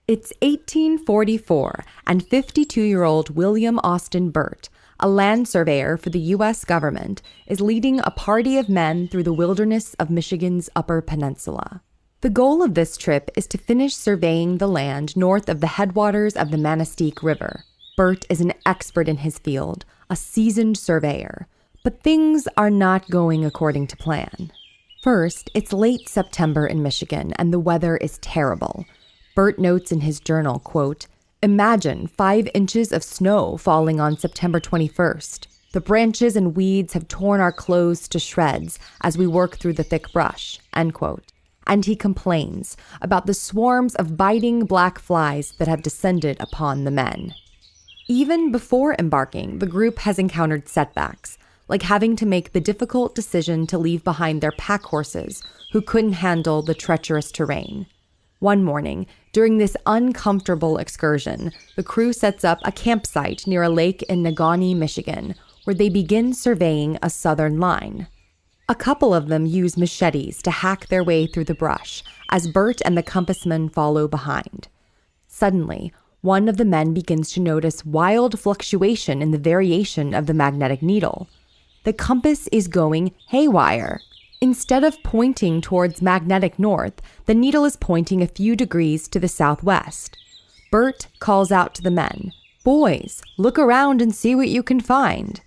It's 1844, and 52-year-old William Austin Burt, a land surveyor for the U.S. government, is leading a party of men through the wilderness of Michigan's Upper Peninsula. The goal of this trip is to finish surveying the land north of the headwaters of the Manistee River. Burt is an expert in his field, a seasoned surveyor, but things are not going according to plan. First, it's late September in Michigan, and the weather is terrible. Burt notes in his journal, quote, "Imagine 5 inches of snow falling on September 21st. The branches and weeds have torn our clothes to shreds as we work through the thick brush," end quote. And he complains about the swarms of biting black flies that have descended upon the men. Even before embarking, the group has encountered setbacks, like having to make the difficult decision to leave behind their pack horses who couldn't handle the treacherous terrain. One morning, during this uncomfortable excursion, the crew sets up a campsite near a lake in Negaunee, Michigan, where they begin surveying a southern line. A couple of them use machetes to hack their way through the brush, as Burt and the compassmen follow behind. Suddenly, one of the men begins to notice wild fluctuation in the variation of the magnetic needle. The compass is going haywire. Instead of pointing towards magnetic north, the needle is pointing a few degrees to the southwest. Burt calls out to the men, "Boys, look around and see what you can find."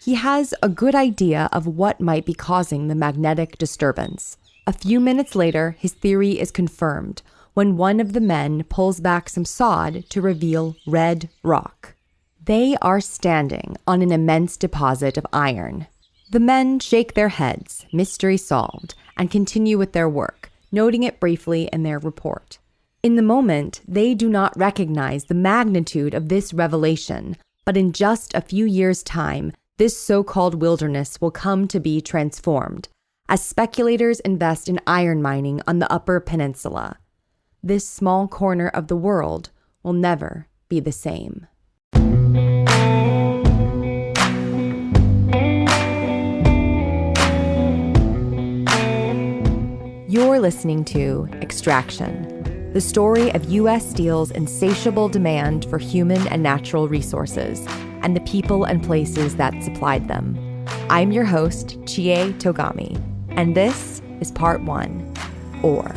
He has a good idea of what might be causing the magnetic disturbance. A few minutes later, his theory is confirmed when one of the men pulls back some sod to reveal red rock. They are standing on an immense deposit of iron. The men shake their heads, mystery solved, and continue with their work, noting it briefly in their report. In the moment, they do not recognize the magnitude of this revelation, but in just a few years' time, this so-called wilderness will come to be transformed, as speculators invest in iron mining on the Upper Peninsula. This small corner of the world will never be the same. You're listening to Extraction, the story of U.S. Steel's insatiable demand for human and natural resources, and the people and places that supplied them. I'm your host, Chie Togami, and this is Part 1, Ore.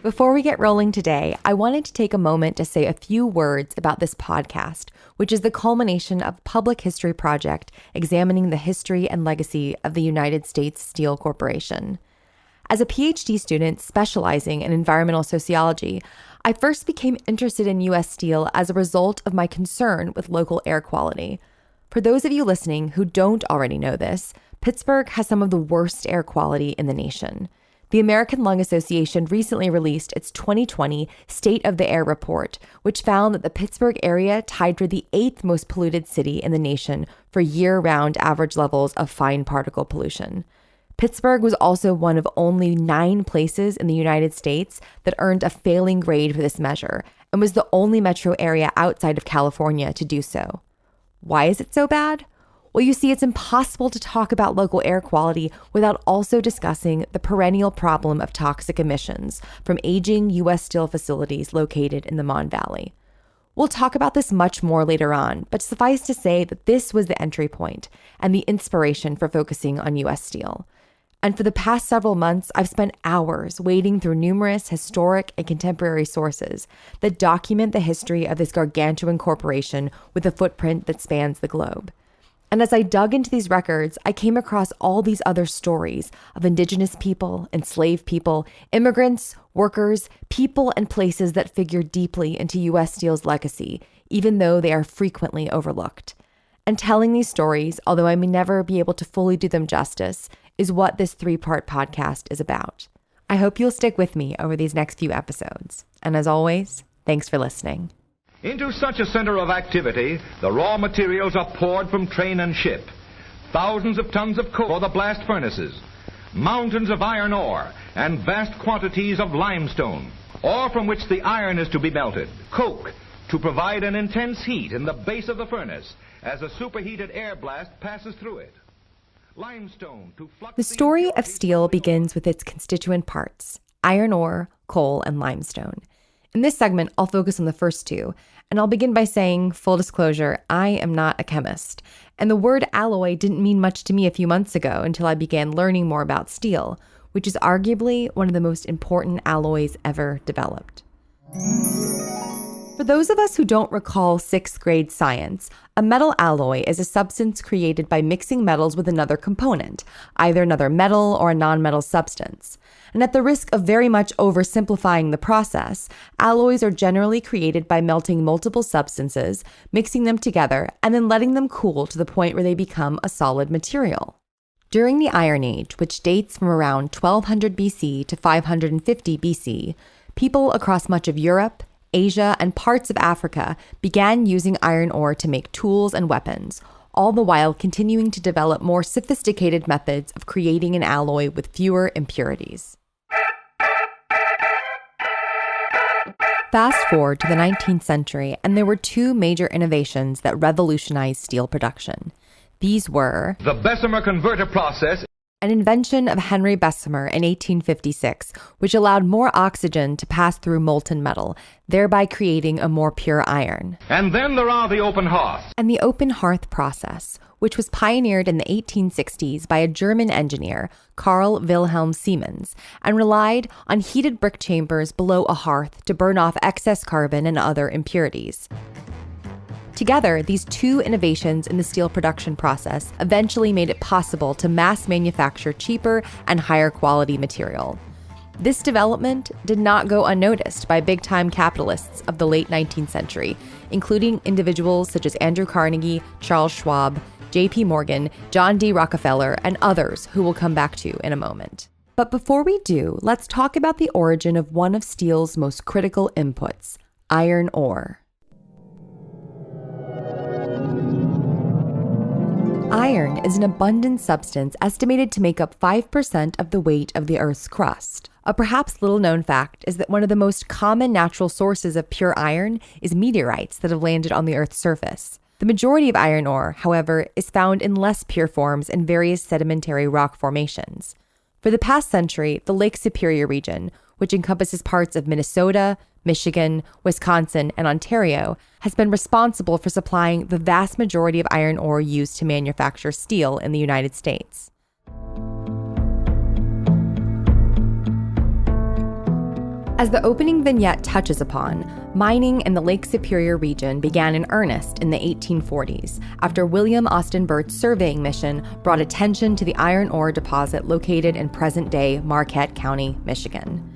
Before we get rolling today, I wanted to take a moment to say a few words about this podcast, which is the culmination of a public history project examining the history and legacy of the United States Steel Corporation. As a PhD student specializing in environmental sociology, I first became interested in U.S. Steel as a result of my concern with local air quality. For those of you listening who don't already know this, Pittsburgh has some of the worst air quality in the nation. The American Lung Association recently released its 2020 State of the Air report, which found that the Pittsburgh area tied for the 8th most polluted city in the nation for year-round average levels of fine particle pollution. Pittsburgh was also one of only 9 places in the United States that earned a failing grade for this measure, and was the only metro area outside of California to do so. Why is it so bad? Well, you see, it's impossible to talk about local air quality without also discussing the perennial problem of toxic emissions from aging U.S. Steel facilities located in the Mon Valley. We'll talk about this much more later on, but suffice to say that this was the entry point and the inspiration for focusing on U.S. Steel. And for the past several months, I've spent hours wading through numerous historic and contemporary sources that document the history of this gargantuan corporation with a footprint that spans the globe. And as I dug into these records, I came across all these other stories of indigenous people, enslaved people, immigrants, workers, people, and places that figure deeply into U.S. Steel's legacy, even though they are frequently overlooked. And telling these stories, although I may never be able to fully do them justice, is what this 3-part podcast is about. I hope you'll stick with me over these next few episodes. And as always, thanks for listening. Into such a center of activity, the raw materials are poured from train and ship. Thousands of tons of coal for the blast furnaces, mountains of iron ore, and vast quantities of limestone, ore from which the iron is to be melted. Coke, to provide an intense heat in the base of the furnace as a superheated air blast passes through it. Limestone to flux. The story of steel begins with its constituent parts: iron ore, coal, and limestone. In this segment, I'll focus on the first two, and I'll begin by saying, full disclosure, I am not a chemist, and the word alloy didn't mean much to me a few months ago until I began learning more about steel, which is arguably one of the most important alloys ever developed. For those of us who don't recall 6th grade science, a metal alloy is a substance created by mixing metals with another component, either another metal or a non-metal substance. And at the risk of very much oversimplifying the process, alloys are generally created by melting multiple substances, mixing them together, and then letting them cool to the point where they become a solid material. During the Iron Age, which dates from around 1200 BC to 550 BC, people across much of Europe, Asia, and parts of Africa began using iron ore to make tools and weapons, all the while continuing to develop more sophisticated methods of creating an alloy with fewer impurities. Fast forward to the 19th century, and there were two major innovations that revolutionized steel production. These were the Bessemer converter process, an invention of Henry Bessemer in 1856, which allowed more oxygen to pass through molten metal, thereby creating a more pure iron. and then there are the open hearth. And the open hearth process, which was pioneered in the 1860s by a German engineer, Carl Wilhelm Siemens, and relied on heated brick chambers below a hearth to burn off excess carbon and other impurities. Together, these two innovations in the steel production process eventually made it possible to mass manufacture cheaper and higher quality material. This development did not go unnoticed by big-time capitalists of the late 19th century, including individuals such as Andrew Carnegie, Charles Schwab, J.P. Morgan, John D. Rockefeller, and others who we'll come back to in a moment. But before we do, let's talk about the origin of one of steel's most critical inputs, iron ore. Iron is an abundant substance estimated to make up 5% of the weight of the Earth's crust. A perhaps little-known fact is that one of the most common natural sources of pure iron is meteorites that have landed on the Earth's surface. The majority of iron ore, however, is found in less pure forms in various sedimentary rock formations. For the past century, the Lake Superior region, which encompasses parts of Minnesota, Michigan, Wisconsin, and Ontario, has been responsible for supplying the vast majority of iron ore used to manufacture steel in the United States. As the opening vignette touches upon, mining in the Lake Superior region began in earnest in the 1840s, after William Austin Burt's surveying mission brought attention to the iron ore deposit located in present-day Marquette County, Michigan.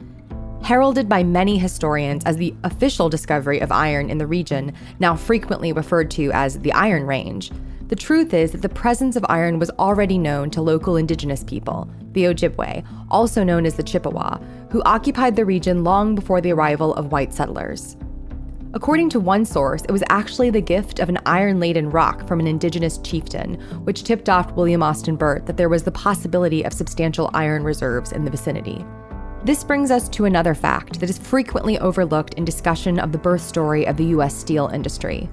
Heralded by many historians as the official discovery of iron in the region, now frequently referred to as the Iron Range, the truth is that the presence of iron was already known to local indigenous people, the Ojibwe, also known as the Chippewa, who occupied the region long before the arrival of white settlers. According to one source, it was actually the gift of an iron-laden rock from an indigenous chieftain, which tipped off William Austin Burt that there was the possibility of substantial iron reserves in the vicinity. This brings us to another fact that is frequently overlooked in discussion of the birth story of the U.S. steel industry.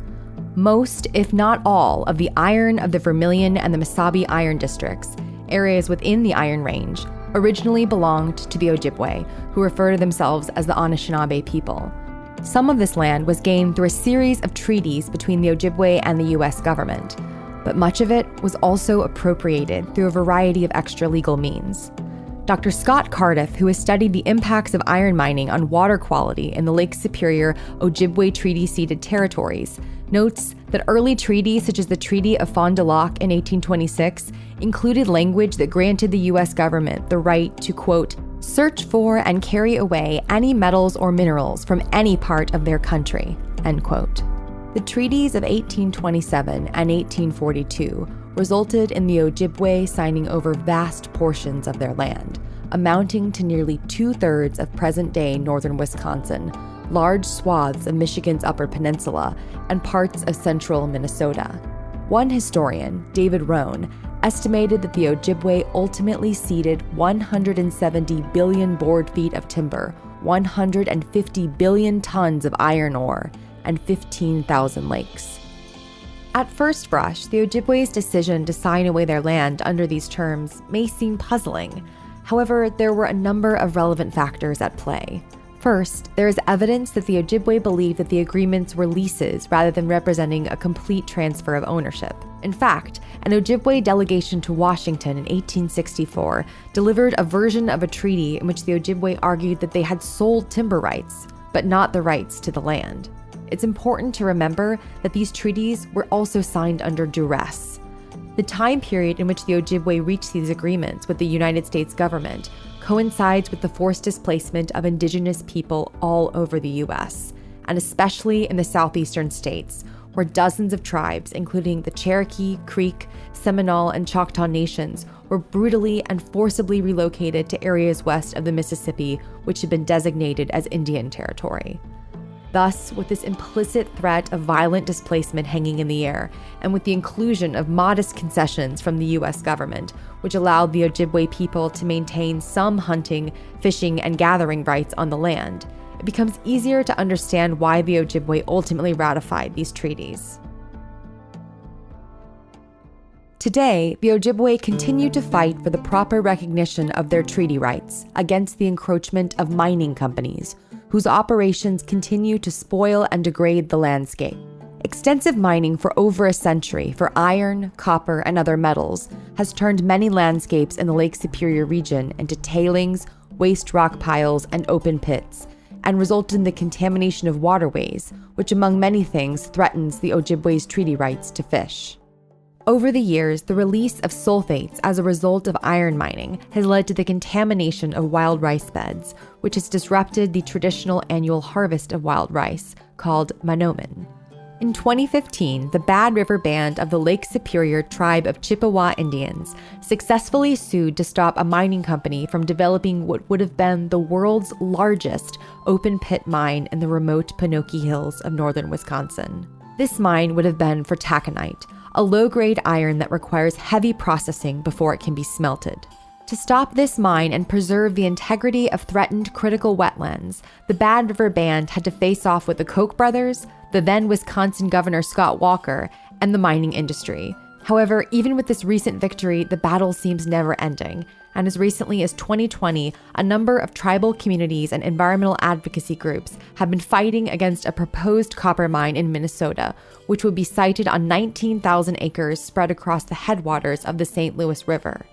Most, if not all, of the iron of the Vermilion and the Mesabi iron districts, areas within the Iron Range, originally belonged to the Ojibwe, who refer to themselves as the Anishinaabe people. Some of this land was gained through a series of treaties between the Ojibwe and the U.S. government, but much of it was also appropriated through a variety of extra-legal means. Dr. Scott Cardiff, who has studied the impacts of iron mining on water quality in the Lake Superior Ojibwe treaty-ceded territories, notes that early treaties such as the Treaty of Fond du Lac in 1826 included language that granted the U.S. government the right to, quote, search for and carry away any metals or minerals from any part of their country, end quote. The treaties of 1827 and 1842 resulted in the Ojibwe signing over vast portions of their land, amounting to nearly 2/3 of present-day northern Wisconsin, large swaths of Michigan's Upper Peninsula, and parts of central Minnesota. One historian, David Rohn, estimated that the Ojibwe ultimately ceded 170 billion board feet of timber, 150 billion tons of iron ore, and 15,000 lakes. At first brush, the Ojibwe's decision to sign away their land under these terms may seem puzzling. However, there were a number of relevant factors at play. First, there is evidence that the Ojibwe believed that the agreements were leases rather than representing a complete transfer of ownership. In fact, an Ojibwe delegation to Washington in 1864 delivered a version of a treaty in which the Ojibwe argued that they had sold timber rights, but not the rights to the land. It's important to remember that these treaties were also signed under duress. The time period in which the Ojibwe reached these agreements with the United States government coincides with the forced displacement of indigenous people all over the U.S., and especially in the southeastern states, where dozens of tribes, including the Cherokee, Creek, Seminole, and Choctaw nations, were brutally and forcibly relocated to areas west of the Mississippi, which had been designated as Indian Territory. Thus, with this implicit threat of violent displacement hanging in the air, and with the inclusion of modest concessions from the U.S. government, which allowed the Ojibwe people to maintain some hunting, fishing, and gathering rights on the land, it becomes easier to understand why the Ojibwe ultimately ratified these treaties. Today, the Ojibwe continue to fight for the proper recognition of their treaty rights against the encroachment of mining companies, whose operations continue to spoil and degrade the landscape. Extensive mining for over a century for iron, copper, and other metals has turned many landscapes in the Lake Superior region into tailings, waste rock piles, and open pits, and resulted in the contamination of waterways, which among many things threatens the Ojibwe's treaty rights to fish. Over the years, the release of sulfates as a result of iron mining has led to the contamination of wild rice beds, which has disrupted the traditional annual harvest of wild rice, called manomin. In 2015, the Bad River Band of the Lake Superior tribe of Chippewa Indians successfully sued to stop a mining company from developing what would have been the world's largest open-pit mine in the remote Pinocchio Hills of northern Wisconsin. This mine would have been for taconite, a low-grade iron that requires heavy processing before it can be smelted. To stop this mine and preserve the integrity of threatened critical wetlands, the Bad River Band had to face off with the Koch brothers, the then Wisconsin Governor Scott Walker, and the mining industry. However, even with this recent victory, the battle seems never ending, and as recently as 2020, a number of tribal communities and environmental advocacy groups have been fighting against a proposed copper mine in Minnesota, which would be sited on 19,000 acres spread across the headwaters of the St. Louis River.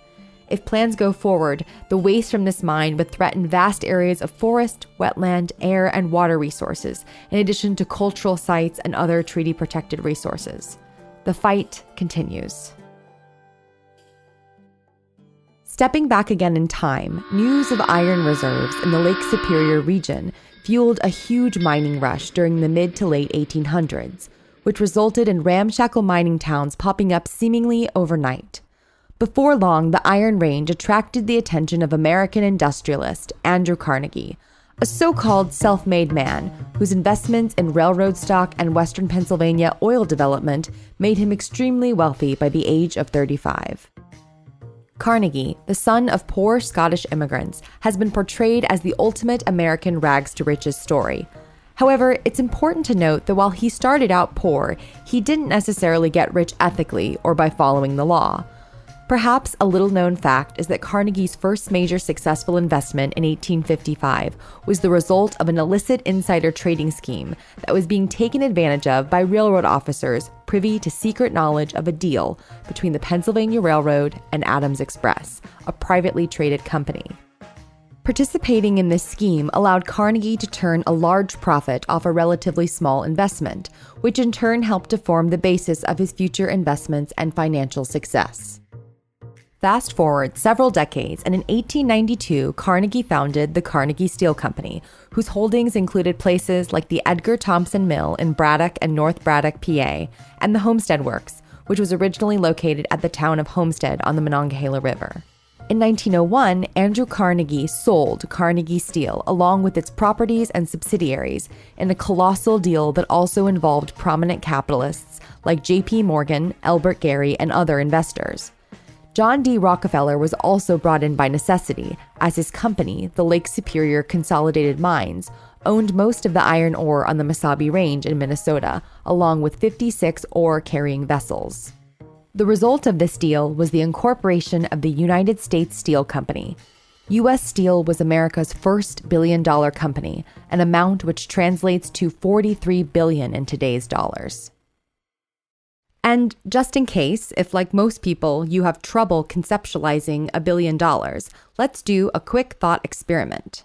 If plans go forward, the waste from this mine would threaten vast areas of forest, wetland, air, and water resources, in addition to cultural sites and other treaty-protected resources. The fight continues. Stepping back again in time, news of iron reserves in the Lake Superior region fueled a huge mining rush during the mid to late 1800s, which resulted in ramshackle mining towns popping up seemingly overnight. Before long, the Iron Range attracted the attention of American industrialist Andrew Carnegie, a so-called self-made man whose investments in railroad stock and western Pennsylvania oil development made him extremely wealthy by the age of 35. Carnegie, the son of poor Scottish immigrants, has been portrayed as the ultimate American rags-to-riches story. However, it's important to note that while he started out poor, he didn't necessarily get rich ethically or by following the law. Perhaps a little-known fact is that Carnegie's first major successful investment in 1855 was the result of an illicit insider trading scheme that was being taken advantage of by railroad officers privy to secret knowledge of a deal between the Pennsylvania Railroad and Adams Express, a privately traded company. Participating in this scheme allowed Carnegie to turn a large profit off a relatively small investment, which in turn helped to form the basis of his future investments and financial success. Fast forward several decades, and in 1892, Carnegie founded the Carnegie Steel Company, whose holdings included places like the Edgar Thomson Mill in Braddock and North Braddock, PA, and the Homestead Works, which was originally located at the town of Homestead on the Monongahela River. In 1901, Andrew Carnegie sold Carnegie Steel along with its properties and subsidiaries in a colossal deal that also involved prominent capitalists like J.P. Morgan, Elbert Gary, and other investors. John D. Rockefeller was also brought in by necessity, as his company, the Lake Superior Consolidated Mines, owned most of the iron ore on the Mesabi Range in Minnesota, along with 56 ore-carrying vessels. The result of this deal was the incorporation of the United States Steel Company. U.S. Steel was America's first billion-dollar company, an amount which translates to $43 billion in today's dollars. And just in case, if like most people, you have trouble conceptualizing $1 billion, let's do a quick thought experiment.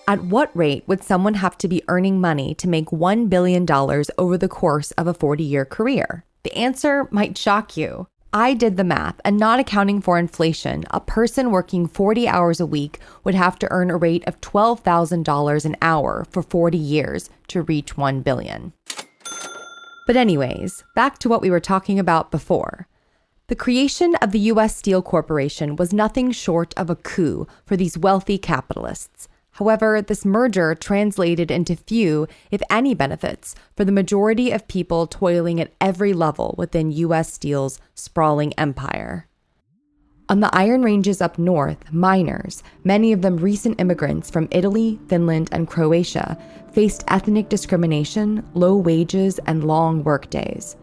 At what rate would someone have to be earning money to make $1 billion over the course of a 40-year career? The answer might shock you. I did the math, and not accounting for inflation, a person working 40 hours a week would have to earn a rate of $12,000 an hour for 40 years to reach $1 billion. But anyways, back to what we were talking about before. The creation of the U.S. Steel Corporation was nothing short of a coup for these wealthy capitalists. However, this merger translated into few, if any, benefits for the majority of people toiling at every level within U.S. Steel's sprawling empire. On the iron ranges up north, miners, many of them recent immigrants from Italy, Finland, and Croatia, faced ethnic discrimination, low wages, and long workdays.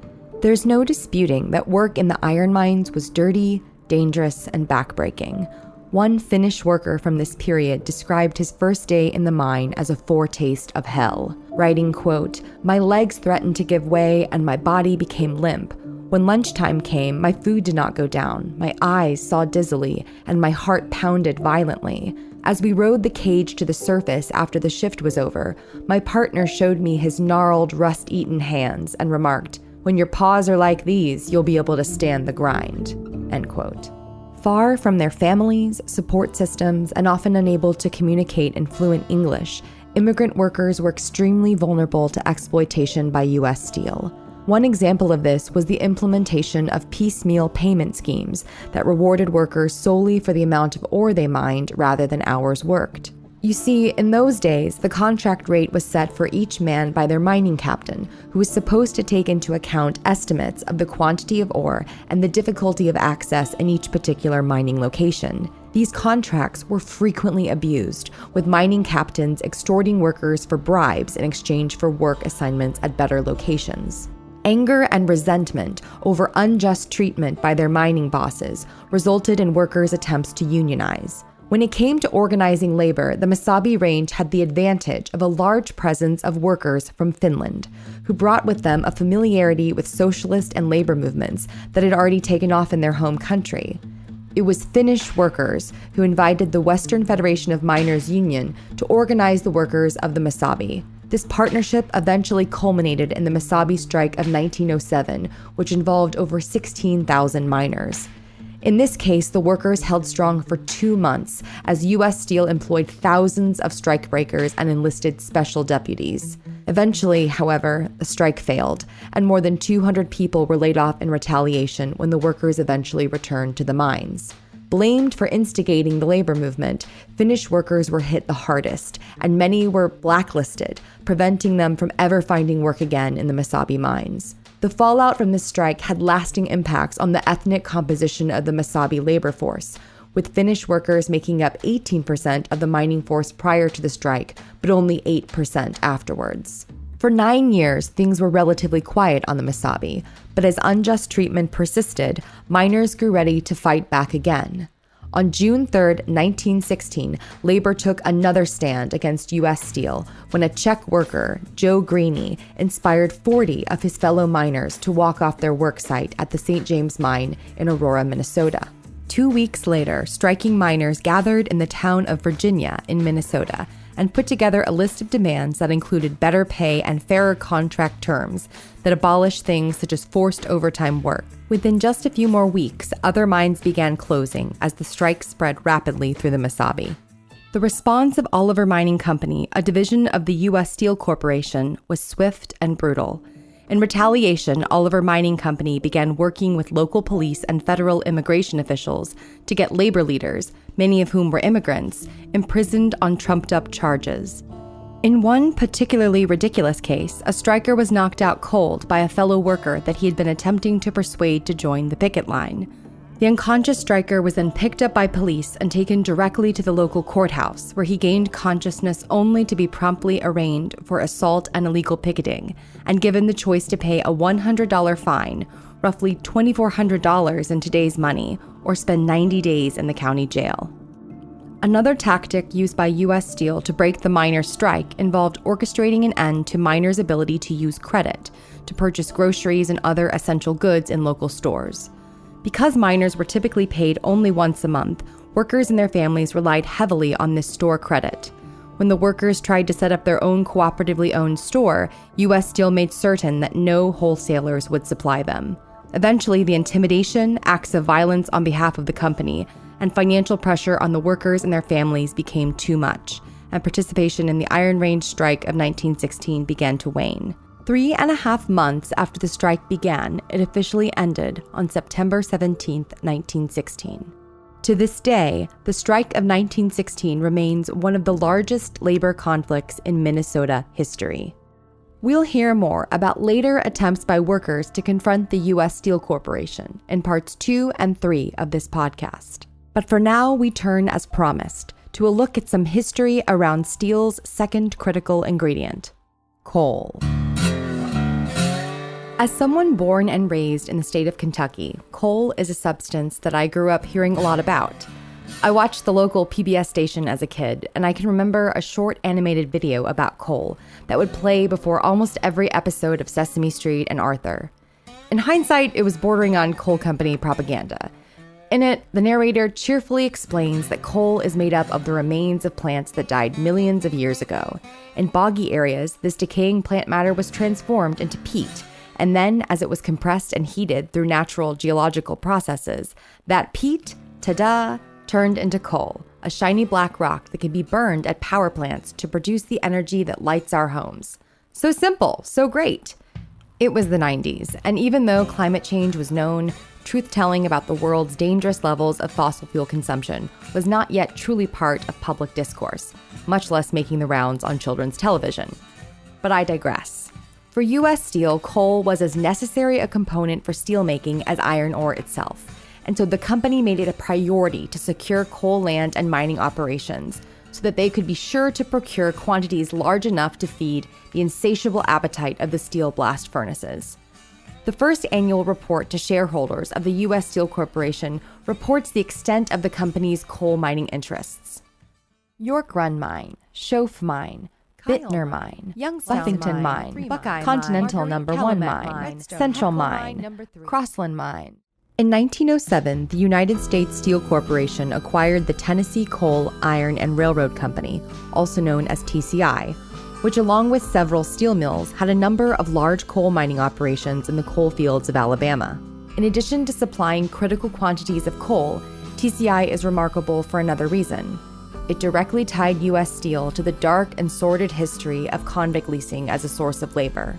There's no disputing that work in the iron mines was dirty, dangerous, and backbreaking. One Finnish worker from this period described his first day in the mine as a foretaste of hell, writing, quote, "My legs threatened to give way and my body became limp. When lunchtime came, my food did not go down, my eyes saw dizzily, and my heart pounded violently. As we rode the cage to the surface after the shift was over, my partner showed me his gnarled, rust-eaten hands and remarked, 'When your paws are like these, you'll be able to stand the grind,' end quote." Far from their families, support systems, and often unable to communicate in fluent English, immigrant workers were extremely vulnerable to exploitation by U.S. Steel. One example of this was the implementation of piecemeal payment schemes that rewarded workers solely for the amount of ore they mined rather than hours worked. You see, in those days, the contract rate was set for each man by their mining captain, who was supposed to take into account estimates of the quantity of ore and the difficulty of access in each particular mining location. These contracts were frequently abused, with mining captains extorting workers for bribes in exchange for work assignments at better locations. Anger and resentment over unjust treatment by their mining bosses resulted in workers' attempts to unionize. When it came to organizing labor, the Mesabi Range had the advantage of a large presence of workers from Finland, who brought with them a familiarity with socialist and labor movements that had already taken off in their home country. It was Finnish workers who invited the Western Federation of Miners Union to organize the workers of the Mesabi. This partnership eventually culminated in the Mesabi strike of 1907, which involved over 16,000 miners. In this case, the workers held strong for 2 months as U.S. Steel employed thousands of strikebreakers and enlisted special deputies. Eventually, however, the strike failed, and more than 200 people were laid off in retaliation when the workers eventually returned to the mines. Blamed for instigating the labor movement, Finnish workers were hit the hardest, and many were blacklisted, preventing them from ever finding work again in the Mesabi mines. The fallout from this strike had lasting impacts on the ethnic composition of the Mesabi labor force, with Finnish workers making up 18% of the mining force prior to the strike, but only 8% afterwards. For 9 years, things were relatively quiet on the Mesabi, but as unjust treatment persisted, miners grew ready to fight back again. On June 3, 1916, labor took another stand against U.S. Steel when a Czech worker, Joe Greeny, inspired 40 of his fellow miners to walk off their work site at the St. James Mine in Aurora, Minnesota. 2 weeks later, striking miners gathered in the town of Virginia in Minnesota and put together a list of demands that included better pay and fairer contract terms that abolished things such as forced overtime work. Within just a few more weeks, other mines began closing as the strike spread rapidly through the Mesabi. The response of Oliver Mining Company, a division of the U.S. Steel Corporation, was swift and brutal. In retaliation, Oliver Mining Company began working with local police and federal immigration officials to get labor leaders, many of whom were immigrants, imprisoned on trumped-up charges. In one particularly ridiculous case, a striker was knocked out cold by a fellow worker that he had been attempting to persuade to join the picket line. The unconscious striker was then picked up by police and taken directly to the local courthouse, where he gained consciousness only to be promptly arraigned for assault and illegal picketing, and given the choice to pay a $100 fine, roughly $2,400 in today's money, or spend 90 days in the county jail. Another tactic used by U.S. Steel to break the miners' strike involved orchestrating an end to miners' ability to use credit to purchase groceries and other essential goods in local stores. Because miners were typically paid only once a month, workers and their families relied heavily on this store credit. When the workers tried to set up their own cooperatively owned store, U.S. Steel made certain that no wholesalers would supply them. Eventually, the intimidation, acts of violence on behalf of the company, and financial pressure on the workers and their families became too much, and participation in the Iron Range strike of 1916 began to wane. 3.5 months after the strike began, it officially ended on September 17, 1916. To this day, the strike of 1916 remains one of the largest labor conflicts in Minnesota history. We'll hear more about later attempts by workers to confront the U.S. Steel Corporation in parts 2 and 3 of this podcast. But for now, we turn, as promised, to a look at some history around steel's second critical ingredient, coal. As someone born and raised in the state of Kentucky, coal is a substance that I grew up hearing a lot about. I watched the local PBS station as a kid, and I can remember a short animated video about coal that would play before almost every episode of Sesame Street and Arthur. In hindsight, it was bordering on coal company propaganda. In it, the narrator cheerfully explains that coal is made up of the remains of plants that died millions of years ago. In boggy areas, this decaying plant matter was transformed into peat, and then, as it was compressed and heated through natural geological processes, that peat, ta-da, turned into coal, a shiny black rock that can be burned at power plants to produce the energy that lights our homes. So simple, so great. It was the 90s, and even though climate change was known, truth-telling about the world's dangerous levels of fossil fuel consumption was not yet truly part of public discourse, much less making the rounds on children's television. But I digress. For U.S. Steel, coal was as necessary a component for steelmaking as iron ore itself, and so the company made it a priority to secure coal land and mining operations so that they could be sure to procure quantities large enough to feed the insatiable appetite of the steel blast furnaces. The first annual report to shareholders of the U.S. Steel Corporation reports the extent of the company's coal mining interests. York Run Mine, Schoaf Mine, Bittner Mine, Buffington Mine, Continental No. 1 Mine, Central Mine, Crossland Mine. In 1907, the United States Steel Corporation acquired the Tennessee Coal, Iron, and Railroad Company, also known as TCI, which along with several steel mills had a number of large coal mining operations in the coal fields of Alabama. In addition to supplying critical quantities of coal, TCI is remarkable for another reason. It directly tied U.S. Steel to the dark and sordid history of convict leasing as a source of labor.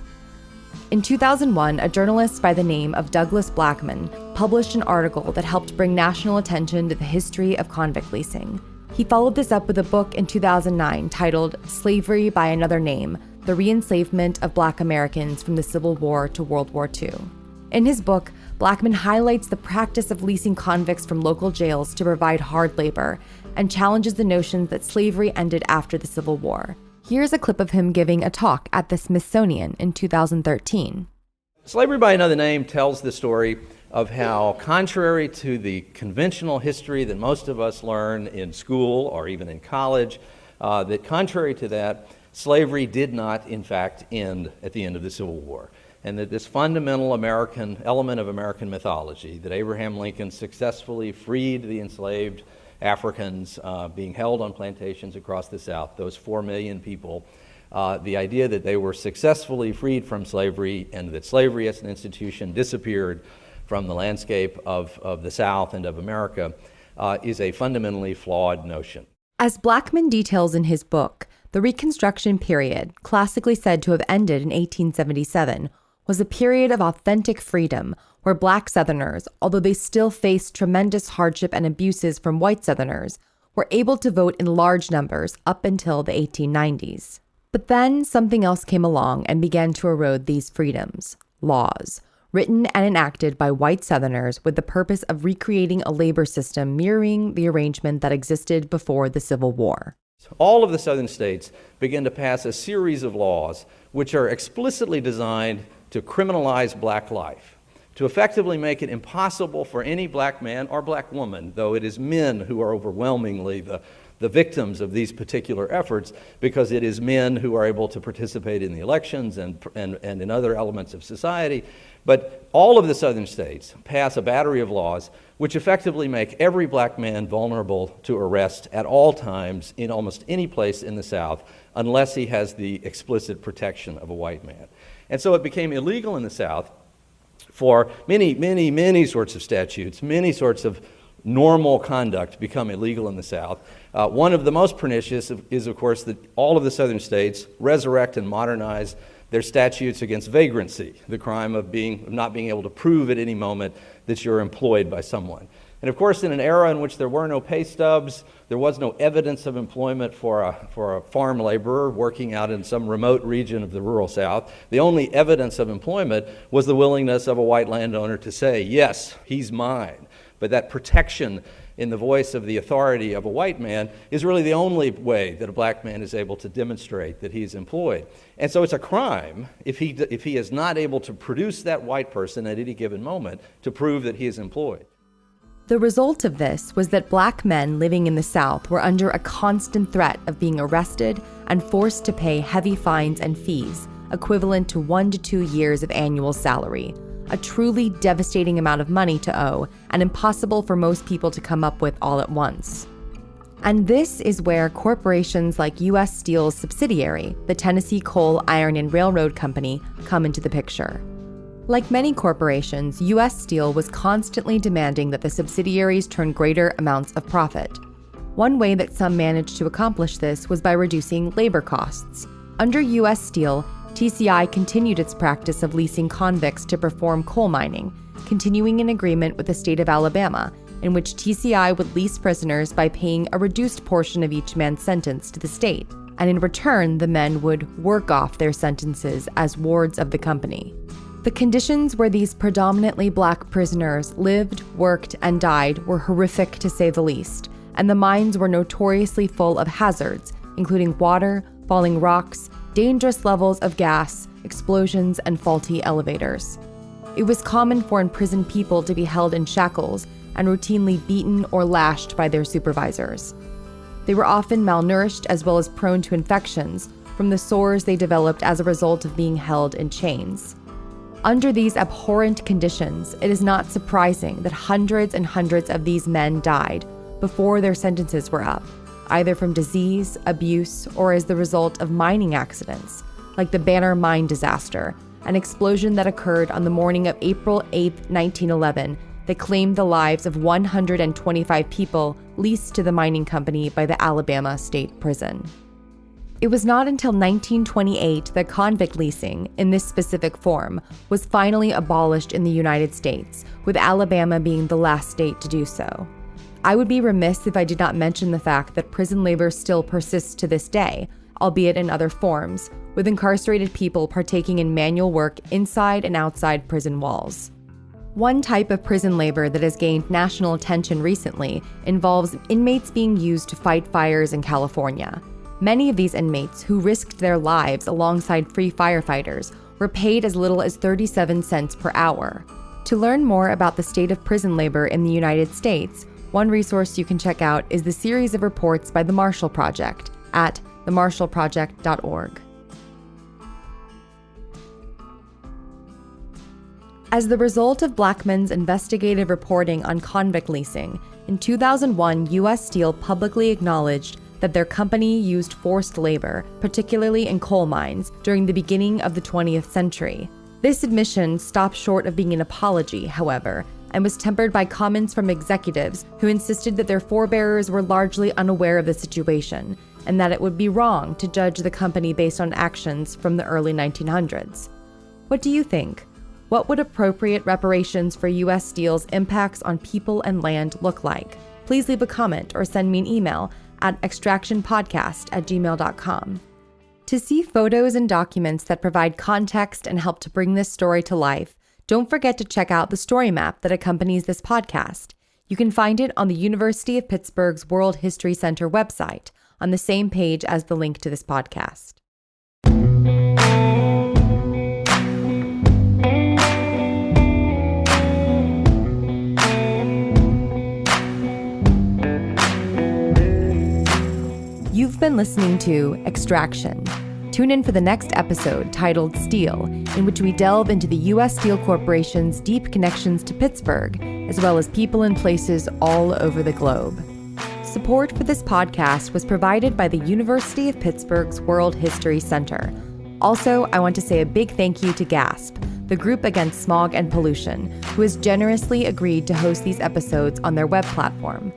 In 2001, a journalist by the name of Douglas Blackman published an article that helped bring national attention to the history of convict leasing. He followed this up with a book in 2009 titled Slavery by Another Name: The Re-Enslavement of Black Americans from the Civil War to World War II. In his book, Blackman highlights the practice of leasing convicts from local jails to provide hard labor and challenges the notion that slavery ended after the Civil War. Here's a clip of him giving a talk at the Smithsonian in 2013. Slavery by Another Name tells the story of how, contrary to the conventional history that most of us learn in school or even in college, that contrary to that, slavery did not, in fact, end at the end of the Civil War. And that this fundamental American element of American mythology, that Abraham Lincoln successfully freed the enslaved Africans being held on plantations across the South, those 4 million people, the idea that they were successfully freed from slavery and that slavery as an institution disappeared from the landscape of the South and of America is a fundamentally flawed notion. As Blackman details in his book, the Reconstruction period, classically said to have ended in 1877, was a period of authentic freedom where Black Southerners, although they still faced tremendous hardship and abuses from white Southerners, were able to vote in large numbers up until the 1890s. But then something else came along and began to erode these freedoms: laws, written and enacted by white Southerners with the purpose of recreating a labor system mirroring the arrangement that existed before the Civil War. All of the Southern states began to pass a series of laws which are explicitly designed to criminalize Black life, to effectively make it impossible for any Black man or Black woman, though it is men who are overwhelmingly the the victims of these particular efforts, because it is men who are able to participate in the elections and in other elements of society. But all of the southern states pass a battery of laws which effectively make every black man vulnerable to arrest at all times in almost any place in the South, unless he has the explicit protection of a white man. And so it became illegal in the South for many sorts of statutes, many sorts of normal conduct become illegal in the South. One of the most pernicious is, of course, that all of the southern states resurrect and modernize their statutes against vagrancy, the crime of not being able to prove at any moment that you're employed by someone. And of course, in an era in which there were no pay stubs, there was no evidence of employment for a farm laborer working out in some remote region of the rural South, the only evidence of employment was the willingness of a white landowner to say, yes, he's mine. But that protection in the voice of the authority of a white man is really the only way that a black man is able to demonstrate that he's employed. And so it's a crime if he is not able to produce that white person at any given moment to prove that he is employed. The result of this was that black men living in the South were under a constant threat of being arrested and forced to pay heavy fines and fees, equivalent to 1 to 2 years of annual salary, a truly devastating amount of money to owe and impossible for most people to come up with all at once. And this is where corporations like U.S. Steel's subsidiary, the Tennessee Coal, Iron, and Railroad Company, come into the picture. Like many corporations, U.S. Steel was constantly demanding that the subsidiaries turn greater amounts of profit. One way that some managed to accomplish this was by reducing labor costs. Under U.S. Steel, TCI continued its practice of leasing convicts to perform coal mining, continuing an agreement with the state of Alabama, in which TCI would lease prisoners by paying a reduced portion of each man's sentence to the state, and in return, the men would work off their sentences as wards of the company. The conditions where these predominantly black prisoners lived, worked, and died were horrific to say the least, and the mines were notoriously full of hazards, including water, falling rocks, dangerous levels of gas, explosions, and faulty elevators. It was common for imprisoned people to be held in shackles and routinely beaten or lashed by their supervisors. They were often malnourished as well as prone to infections from the sores they developed as a result of being held in chains. Under these abhorrent conditions, it is not surprising that hundreds and hundreds of these men died before their sentences were up, either from disease, abuse, or as the result of mining accidents, like the Banner Mine disaster, an explosion that occurred on the morning of April 8, 1911, that claimed the lives of 125 people leased to the mining company by the Alabama State Prison. It was not until 1928 that convict leasing, in this specific form, was finally abolished in the United States, with Alabama being the last state to do so. I would be remiss if I did not mention the fact that prison labor still persists to this day, albeit in other forms, with incarcerated people partaking in manual work inside and outside prison walls. One type of prison labor that has gained national attention recently involves inmates being used to fight fires in California. Many of these inmates, who risked their lives alongside free firefighters, were paid as little as 37 cents per hour. To learn more about the state of prison labor in the United States, one resource you can check out is the series of reports by the Marshall Project at themarshallproject.org. As the result of Blackmun's investigative reporting on convict leasing, in 2001, U.S. Steel publicly acknowledged that their company used forced labor, particularly in coal mines, during the beginning of the 20th century. This admission stopped short of being an apology, however, and was tempered by comments from executives who insisted that their forebears were largely unaware of the situation, and that it would be wrong to judge the company based on actions from the early 1900s. What do you think? What would appropriate reparations for U.S. Steel's impacts on people and land look like? Please leave a comment or send me an email at extractionpodcast@gmail.com. To see photos and documents that provide context and help to bring this story to life, don't forget to check out the story map that accompanies this podcast. You can find it on the University of Pittsburgh's World History Center website, on the same page as the link to this podcast. been listening to Extraction. Tune in for the next episode titled Steel, in which we delve into the U.S. Steel Corporation's deep connections to Pittsburgh, as well as people and places all over the globe. Support for this podcast was provided by the University of Pittsburgh's World History Center. Also, I want to say a big thank you to GASP, the group against smog and pollution, who has generously agreed to host these episodes on their web platform.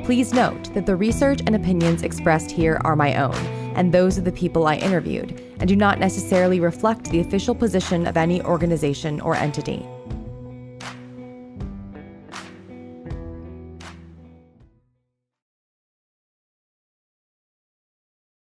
Please note that the research and opinions expressed here are my own, and those of the people I interviewed, and do not necessarily reflect the official position of any organization or entity.